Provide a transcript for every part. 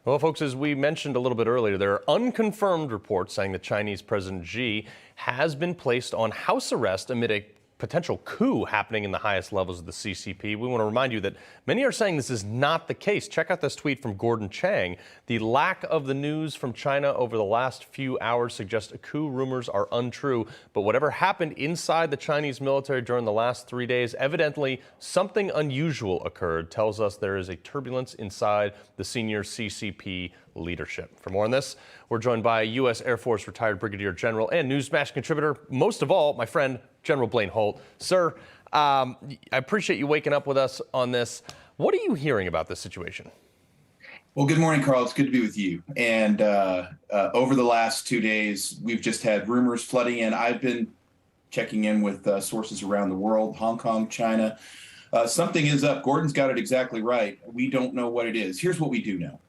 Well, folks, as we mentioned a little bit earlier, there are unconfirmed reports saying that Chinese President Xi has been placed on house arrest amid a potential coup happening in the highest levels of the CCP. We want to remind you that many are saying this is not the case. Check out this tweet from Gordon Chang. The lack of the news from China over the last few hours suggests coup rumors are untrue. But whatever happened inside the Chinese military during the last 3 days, evidently something unusual occurred, tells us there is a turbulence inside the senior CCP leadership. For more on this, we're joined by U.S. Air Force retired Brigadier General and Newsmax contributor, most of all, my friend, General Blaine Holt. Sir, I appreciate you waking up with us on this. What are you hearing about this situation? Well, good morning, Carl. It's good to be with you. And over the last 2 days, we've just had rumors flooding in. I've been checking in with sources around the world, Hong Kong, China. Something is up. Gordon's got it exactly right. We don't know what it is. Here's what we do know.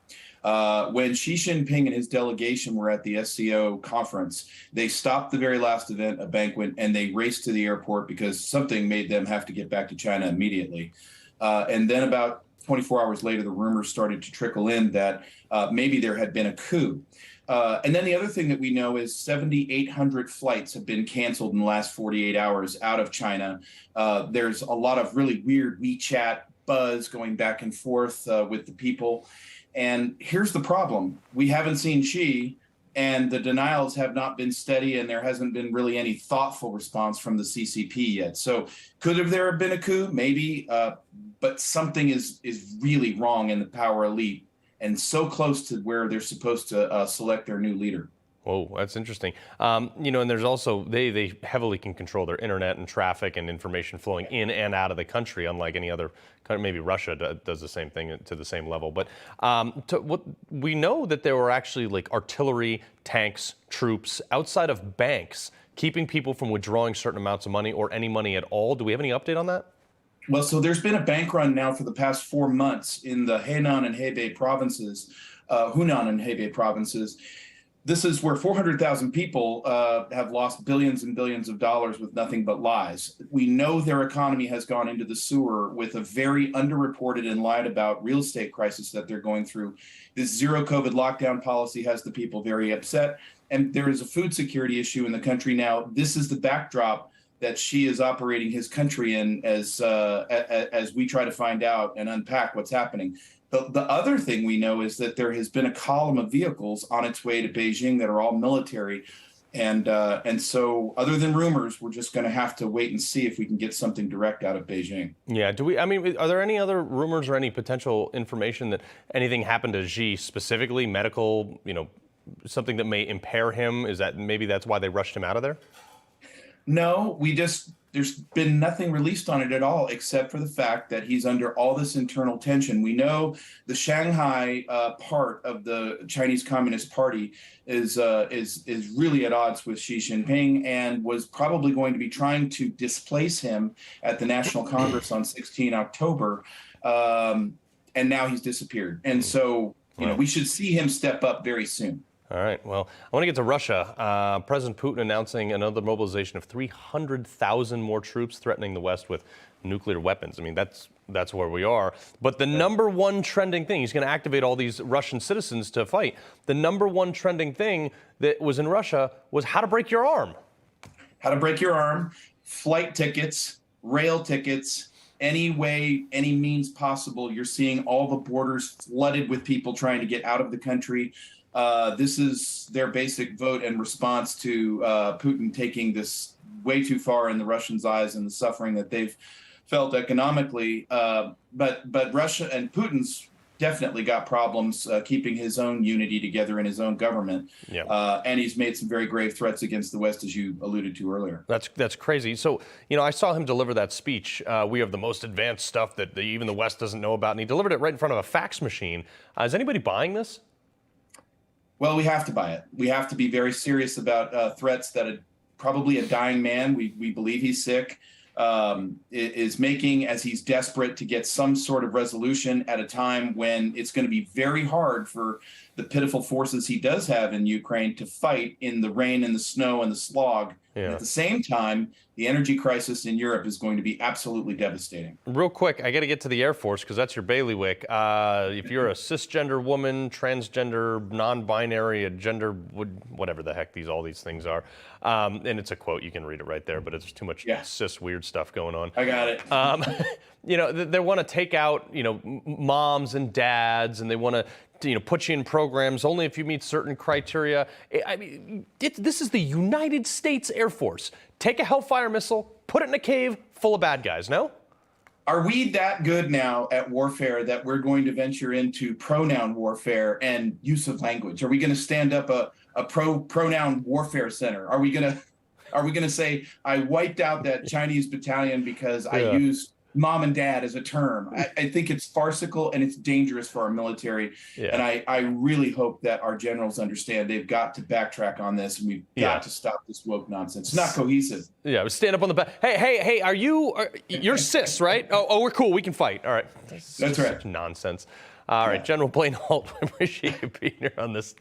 When Xi Jinping and his delegation were at the SCO conference, they stopped the very last event, a banquet, and they raced to the airport because something made them have to get back to China immediately. And then about 24 hours later, the rumors started to trickle in that maybe there had been a coup. And then the other thing that we know is 7,800 flights have been canceled in the last 48 hours out of China. There's a lot of really weird WeChat buzz going back and forth with the people. And here's the problem. We haven't seen Xi, and the denials have not been steady, and there hasn't been really any thoughtful response from the CCP yet. So could there have been a coup? Maybe, but something is really wrong in the power elite and so close to where they're supposed to select their new leader. Whoa, that's interesting. And there's also, they heavily can control their internet and traffic and information flowing in and out of the country, unlike any other country. Maybe Russia does the same thing to the same level. But what we know that there were actually like artillery, tanks, troops outside of banks, keeping people from withdrawing certain amounts of money or any money at all. Do we have any update on that? Well, so there's been a bank run now for the past 4 months in the Henan and Hebei provinces, Hunan and Hebei provinces. This is where 400,000 people have lost billions and billions of dollars with nothing but lies. We know their economy has gone into the sewer with a very underreported and lied about real estate crisis that they're going through. This zero COVID lockdown policy has the people very upset. And there is a food security issue in the country now. This is the backdrop that Xi is operating his country in as we try to find out and unpack what's happening. The other thing we know is that there has been a column of vehicles on its way to Beijing that are all military. And so other than rumors, we're just going to have to wait and see if we can get something direct out of Beijing. Yeah. Are there any other rumors or any potential information that anything happened to Xi specifically, medical, something that may impair him? Is that maybe that's why they rushed him out of there? No, there's been nothing released on it at all, except for the fact that he's under all this internal tension. We know the Shanghai part of the Chinese Communist Party is really at odds with Xi Jinping and was probably going to be trying to displace him at the National Congress on 16 October. And now he's disappeared. And so, we should see him step up very soon. All right. Well, I want to get to Russia. President Putin announcing another mobilization of 300,000 more troops threatening the West with nuclear weapons. I mean, that's where we are. But the number one trending thing, he's going to activate all these Russian citizens to fight. The number one trending thing that was in Russia was how to break your arm. How to break your arm, flight tickets, rail tickets, any way, any means possible. You're seeing all the borders flooded with people trying to get out of the country. This is their basic vote and response to Putin taking this way too far in the Russians' eyes and the suffering that they've felt economically. But Russia and Putin's definitely got problems keeping his own unity together in his own government. Yeah. And he's made some very grave threats against the West, as you alluded to earlier. That's crazy. So, I saw him deliver that speech. We have the most advanced stuff that even the West doesn't know about. And he delivered it right in front of a fax machine. Is anybody buying this? Well, we have to buy it. We have to be very serious about threats that probably a dying man, we believe he's sick, is making as he's desperate to get some sort of resolution at a time when it's going to be very hard for the pitiful forces he does have in Ukraine to fight in the rain and the snow and the slog And Yeah. at the same time, the energy crisis in Europe is going to be absolutely devastating. Real quick, I got to get to the Air Force because that's your bailiwick. If you're a cisgender woman, transgender, non-binary, a gender, whatever the heck all these things are, and it's a quote, you can read it right there, but it's too much cis weird stuff going on. I got it. You know, they want to take out, you know, moms and dads, and they want to, you know, put you in programs only if you meet certain criteria. I mean, this is the United States Air Force. Take a Hellfire missile, put it in a cave full of bad guys, no? Are we that good now at warfare that we're going to venture into pronoun warfare and use of language? Are we going to stand up a pronoun warfare center? Are we going to say, I wiped out that Chinese battalion because I used mom and dad as a term? I think it's farcical and it's dangerous for our military. And I really hope that our generals understand they've got to backtrack on this, and we've got to stop this woke nonsense. It's not cohesive. Yeah, stand up on the back. Hey, you're cis, right? Oh, we're cool. We can fight. All right. That's right. Such nonsense. All right, General Blaine Holt, I appreciate you being here on this,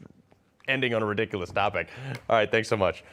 ending on a ridiculous topic. All right, thanks so much.